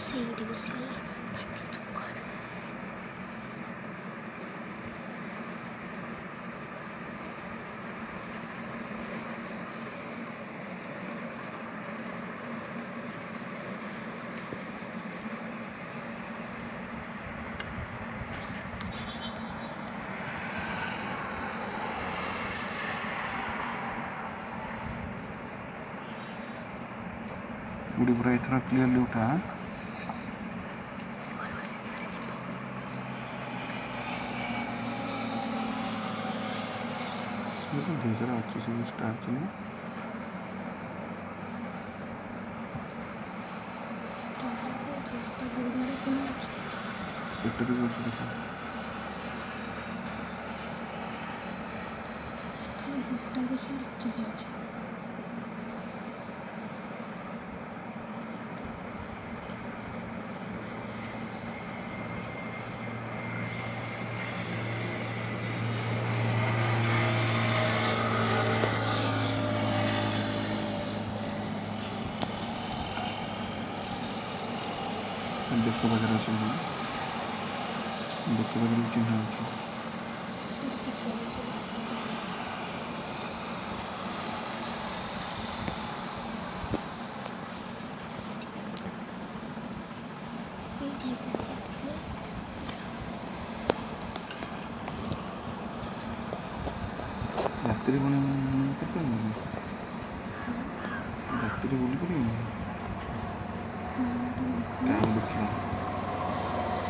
ସେଇଠି ବସିଗଲା ପାଟି ଚୁପ କର। गुड़ी पूरा इतना क्लियरली उठा। धीरे अच्छे सब स्टार्ट नहीं सेटर भी अच्छे देखा बुटा देखिए लुचि जाऊँ। देख बगैर अच्छे देख बगैर चिन्ह अच्छे ରାତିରେ କ'ଣ କରିପାରିବୁ ରାତିରେ ବୁଲି ପାରିବୁ କାଇଁ ଦେଖିବା